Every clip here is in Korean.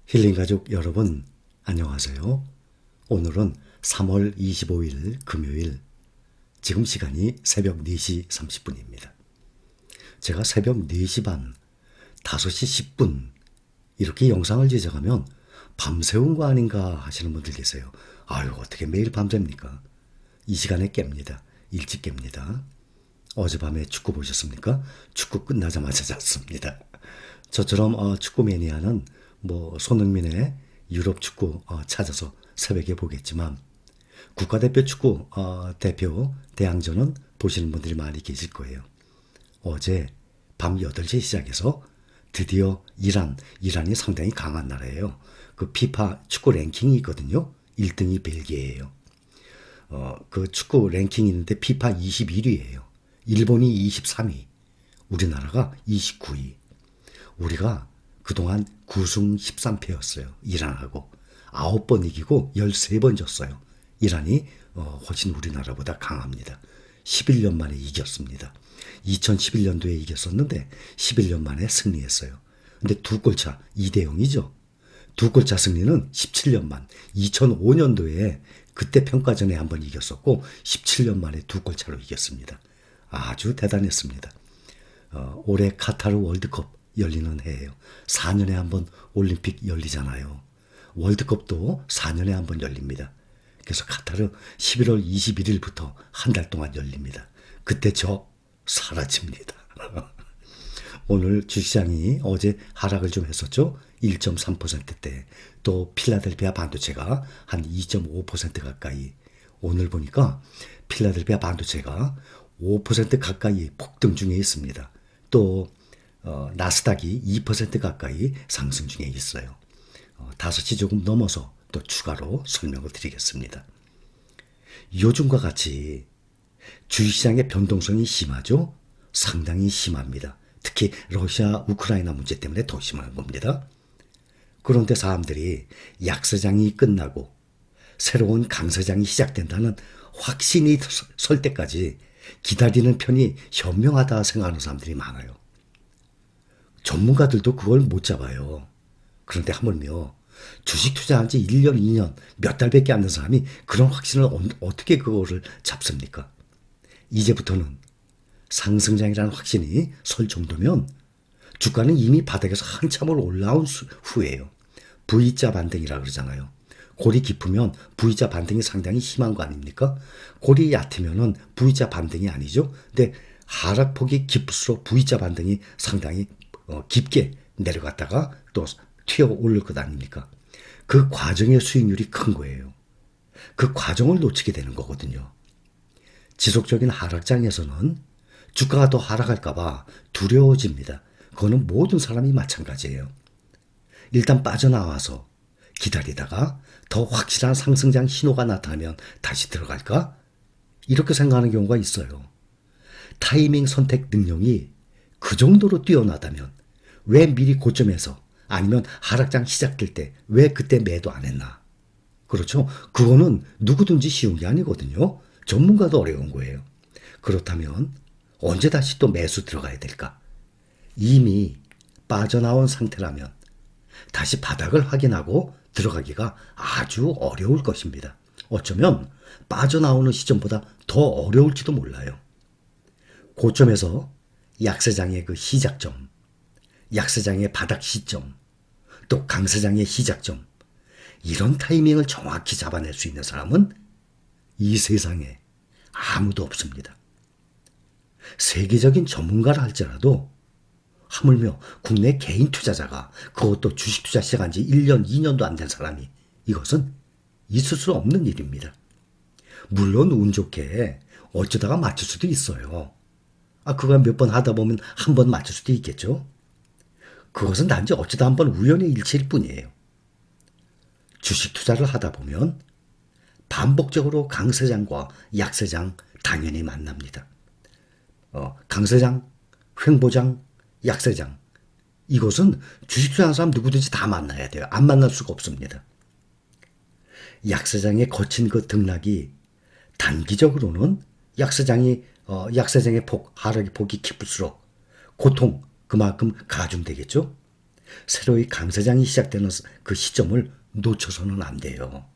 힐링가족 여러분, 안녕하세요. 오늘은 3월 25일 금요일, 지금 시간이 새벽 4시 30분입니다. 제가 새벽 4시 반, 5시 10분 이렇게 영상을 제작하면 밤새운 거 아닌가 하시는 분들 계세요. 아유, 어떻게 매일 밤새입니까? 이 시간에 깹니다. 일찍 깹니다. 어젯밤에 축구 보셨습니까? 축구 끝나자마자 잤습니다. 저처럼 축구 매니아는 손흥민의 유럽 축구 찾아서 새벽에 보겠지만 국가대표 축구 대표 대항전은 보시는 분들이 많이 계실 거예요. 어제 밤 8시에 시작해서 드디어 이란이 상당히 강한 나라예요. 그 피파 축구 랭킹이 있거든요. 1등이 벨기에예요. 그 축구 랭킹이 있는데 피파 21위예요. 일본이 23위, 우리나라가 29위. 우리가 그동안 9승 13패였어요. 이란하고 9번 이기고 13번 졌어요. 이란이 훨씬 우리나라보다 강합니다. 11년 만에 이겼습니다. 2011년도에 이겼었는데 11년 만에 승리했어요. 근데 두 골차 2대 0이죠. 두 골차 승리는 17년 만 2005년도에 그때 평가전에 한번 이겼었고 17년 만에 두 골차로 이겼습니다. 아주 대단했습니다. 올해 카타르 월드컵 열리는 해예요. 4년에 한 번 올림픽 열리잖아요. 월드컵도 4년에 한 번 열립니다. 그래서 카타르 11월 21일부터 한 달 동안 열립니다. 그때 저 사라집니다. 오늘 주시장이 어제 하락을 좀 했었죠. 1.3%대. 또 필라델피아 반도체가 한 2.5% 가까이. 오늘 보니까 필라델피아 반도체가 5% 가까이 폭등 중에 있습니다. 또 나스닥이 2% 가까이 상승 중에 있어요. 5시 조금 넘어서 또 추가로 설명을 드리겠습니다. 요즘과 같이 주식시장의 변동성이 심하죠? 상당히 심합니다. 특히 러시아, 우크라이나 문제 때문에 더 심한 겁니다. 그런데 사람들이 약세장이 끝나고 새로운 강세장이 시작된다는 확신이 설 때까지 기다리는 편이 현명하다 생각하는 사람들이 많아요. 전문가들도 그걸 못 잡아요. 그런데 하물며 주식 투자한 지 1년, 2년, 몇 달밖에 안 된 사람이 그런 확신을 어떻게 그거를 잡습니까? 이제부터는 상승장이라는 확신이 설 정도면 주가는 이미 바닥에서 한참을 올라온 후예요. V자 반등이라 그러잖아요. 골이 깊으면 V자 반등이 상당히 심한 거 아닙니까? 골이 얕으면은 V자 반등이 아니죠. 근데 하락폭이 깊을수록 V자 반등이 상당히 깊게 내려갔다가 또 튀어 오를 것 아닙니까? 그 과정의 수익률이 큰 거예요. 그 과정을 놓치게 되는 거거든요. 지속적인 하락장에서는 주가가 더 하락할까봐 두려워집니다. 그거는 모든 사람이 마찬가지예요. 일단 빠져나와서 기다리다가 더 확실한 상승장 신호가 나타나면 다시 들어갈까? 이렇게 생각하는 경우가 있어요. 타이밍 선택 능력이 그 정도로 뛰어나다면 왜 미리 고점에서 아니면 하락장 시작될 때 왜 그때 매도 안 했나? 그렇죠? 그거는 누구든지 쉬운 게 아니거든요. 전문가도 어려운 거예요. 그렇다면 언제 다시 또 매수 들어가야 될까? 이미 빠져나온 상태라면 다시 바닥을 확인하고 들어가기가 아주 어려울 것입니다. 어쩌면 빠져나오는 시점보다 더 어려울지도 몰라요. 고점에서 약세장의 그 시작점, 약세장의 바닥 시점, 또 강세장의 시작점, 이런 타이밍을 정확히 잡아낼 수 있는 사람은 이 세상에 아무도 없습니다. 세계적인 전문가라 할지라도 하물며 국내 개인 투자자가 그것도 주식 투자 시작한 지 1년, 2년도 안 된 사람이 이것은 있을 수 없는 일입니다. 물론 운 좋게 어쩌다가 맞출 수도 있어요. 그거 몇 번 하다 보면 한 번 맞출 수도 있겠죠. 그것은 단지 어쩌다 한 번 우연의 일치일 뿐이에요. 주식 투자를 하다 보면 반복적으로 강세장과 약세장 당연히 만납니다. 강세장, 횡보장, 약세장. 이것은 주식 투자하는 사람 누구든지 다 만나야 돼요. 안 만날 수가 없습니다. 약세장에 거친 그 등락이 단기적으로는 약세장의 하락의 폭이 깊을수록 고통 그만큼 가중되겠죠. 새로이 강세장이 시작되는 그 시점을 놓쳐서는 안 돼요.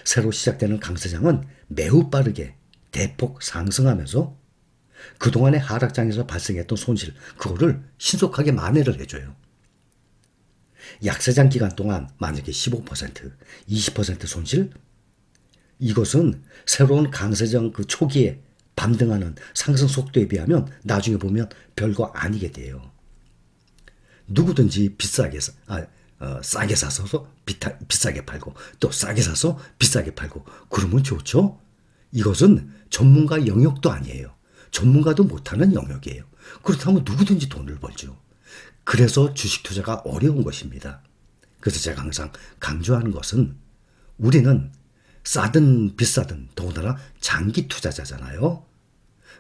새로 시작되는 강세장은 매우 빠르게 대폭 상승하면서 그동안의 하락장에서 발생했던 손실, 그거를 신속하게 만회를 해줘요. 약세장 기간 동안 만약에 15%, 20% 손실, 이것은 새로운 강세장 그 초기에 반등하는 상승 속도에 비하면 나중에 보면 별거 아니게 돼요. 누구든지 싸게 사서 비싸게 팔고 또 싸게 사서 비싸게 팔고 그러면 좋죠. 이것은 전문가 영역도 아니에요. 전문가도 못하는 영역이에요. 그렇다면 누구든지 돈을 벌죠. 그래서 주식 투자가 어려운 것입니다. 그래서 제가 항상 강조하는 것은 우리는 싸든 비싸든 더군다나 장기 투자자잖아요.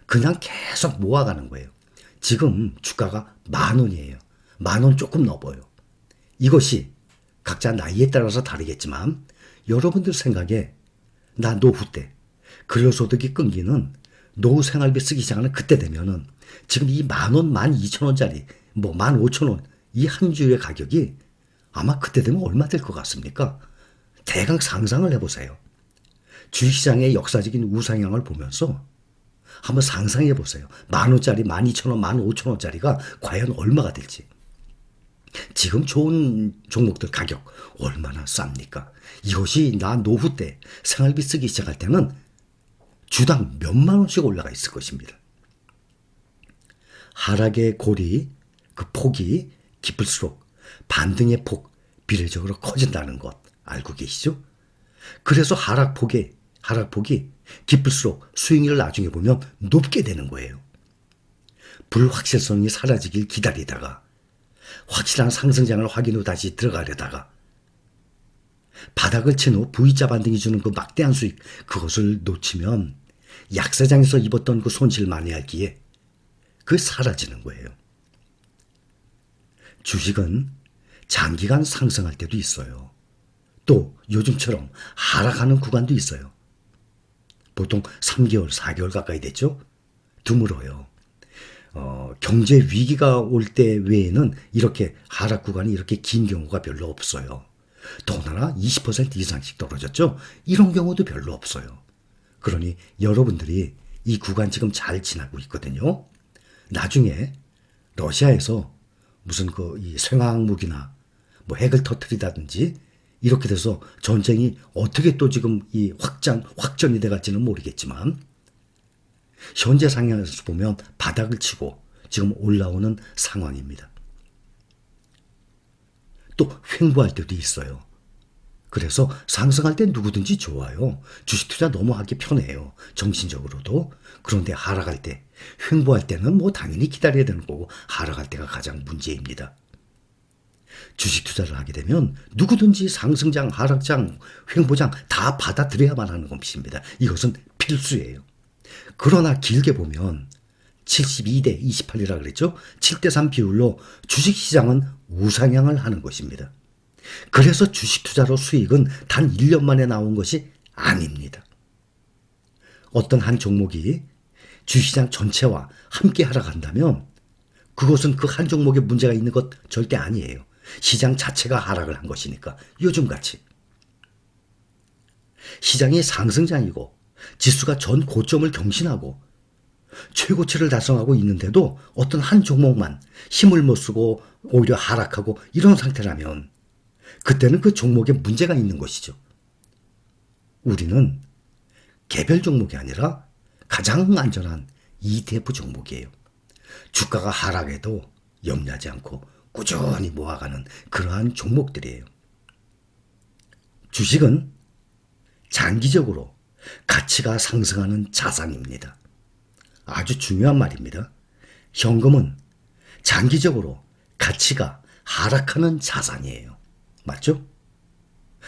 그냥 계속 모아가는 거예요. 지금 주가가 10,000원이에요. 10,000원 조금 넘어요. 이것이 각자 나이에 따라서 다르겠지만 여러분들 생각에 나 노후 때 근로소득이 끊기는 노후 생활비 쓰기 시작하는 그때 되면은 지금 이 10,000원, 12,000원짜리 뭐 15,000원 이 한 주의 가격이 아마 그때 되면 얼마 될 것 같습니까? 대강 상상을 해보세요. 주식시장의 역사적인 우상향을 보면서 한번 상상해 보세요. 10,000원짜리, 12,000원, 15,000원짜리가 과연 얼마가 될지. 지금 좋은 종목들 가격 얼마나 쌉니까? 이것이 나 노후 때 생활비 쓰기 시작할 때는 주당 몇만 원씩 올라가 있을 것입니다. 하락의 고리, 그 폭이 깊을수록 반등의 폭 비례적으로 커진다는 것 알고 계시죠? 그래서 하락폭이 깊을수록 수익률을 나중에 보면 높게 되는 거예요. 불확실성이 사라지길 기다리다가 확실한 상승장을 확인 후 다시 들어가려다가 바닥을 친 후 V자 반등이 주는 그 막대한 수익, 그것을 놓치면 약세장에서 입었던 그 손실 만회할 기에 그 사라지는 거예요. 주식은 장기간 상승할 때도 있어요. 또 요즘처럼 하락하는 구간도 있어요. 보통 3개월, 4개월 가까이 됐죠? 드물어요. 경제 위기가 올 때 외에는 이렇게 하락 구간이 이렇게 긴 경우가 별로 없어요. 더구나 20% 이상씩 떨어졌죠? 이런 경우도 별로 없어요. 그러니 여러분들이 이 구간 지금 잘 지나고 있거든요. 나중에 러시아에서 무슨 이 생화학무기나 뭐 핵을 터뜨리다든지 이렇게 돼서 전쟁이 어떻게 또 지금 이 확전이 돼갈지는 모르겠지만 현재 상황에서 보면 바닥을 치고 지금 올라오는 상황입니다. 또 횡보할 때도 있어요. 그래서 상승할 때 누구든지 좋아요. 주식 투자 너무 하기 편해요. 정신적으로도. 그런데 하락할 때, 횡보할 때는 뭐 당연히 기다려야 되는 거고 하락할 때가 가장 문제입니다. 주식 투자를 하게 되면 누구든지 상승장, 하락장, 횡보장 다 받아들여야만 하는 것입니다. 이것은 필수예요. 그러나 길게 보면 72대 28이라 그랬죠. 7대3 비율로 주식시장은 우상향을 하는 것입니다. 그래서 주식 투자로 수익은 단 1년 만에 나온 것이 아닙니다. 어떤 한 종목이 주식시장 전체와 함께 하락한다면 그것은 그 한 종목에 문제가 있는 것 절대 아니에요. 시장 자체가 하락을 한 것이니까 요즘같이. 시장이 상승장이고 지수가 전 고점을 경신하고 최고치를 달성하고 있는데도 어떤 한 종목만 힘을 못 쓰고 오히려 하락하고 이런 상태라면 그때는 그 종목에 문제가 있는 것이죠. 우리는 개별 종목이 아니라 가장 안전한 ETF 종목이에요. 주가가 하락해도 염려하지 않고 꾸준히 모아가는 그러한 종목들이에요. 주식은 장기적으로 가치가 상승하는 자산입니다. 아주 중요한 말입니다. 현금은 장기적으로 가치가 하락하는 자산이에요. 맞죠?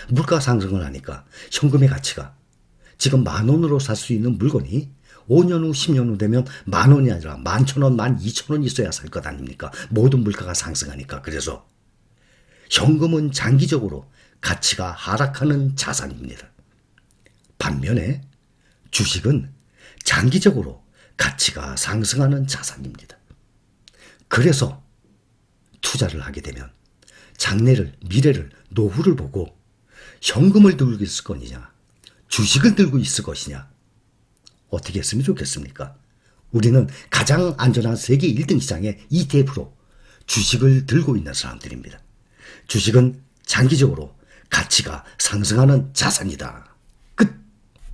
물가 상승을 하니까 현금의 가치가 지금 10,000원으로 살 수 있는 물건이 5년 후, 10년 후 되면 10,000원이 아니라 11,000원, 12,000원 있어야 살 것 아닙니까? 모든 물가가 상승하니까. 그래서 현금은 장기적으로 가치가 하락하는 자산입니다. 반면에 주식은 장기적으로 가치가 상승하는 자산입니다. 그래서 투자를 하게 되면 장래를, 미래를, 노후를 보고 현금을 들고 있을 것이냐, 주식을 들고 있을 것이냐, 어떻게 했으면 좋겠습니까? 우리는 가장 안전한 세계 1등 시장의 ETF로 주식을 들고 있는 사람들입니다. 주식은 장기적으로 가치가 상승하는 자산이다.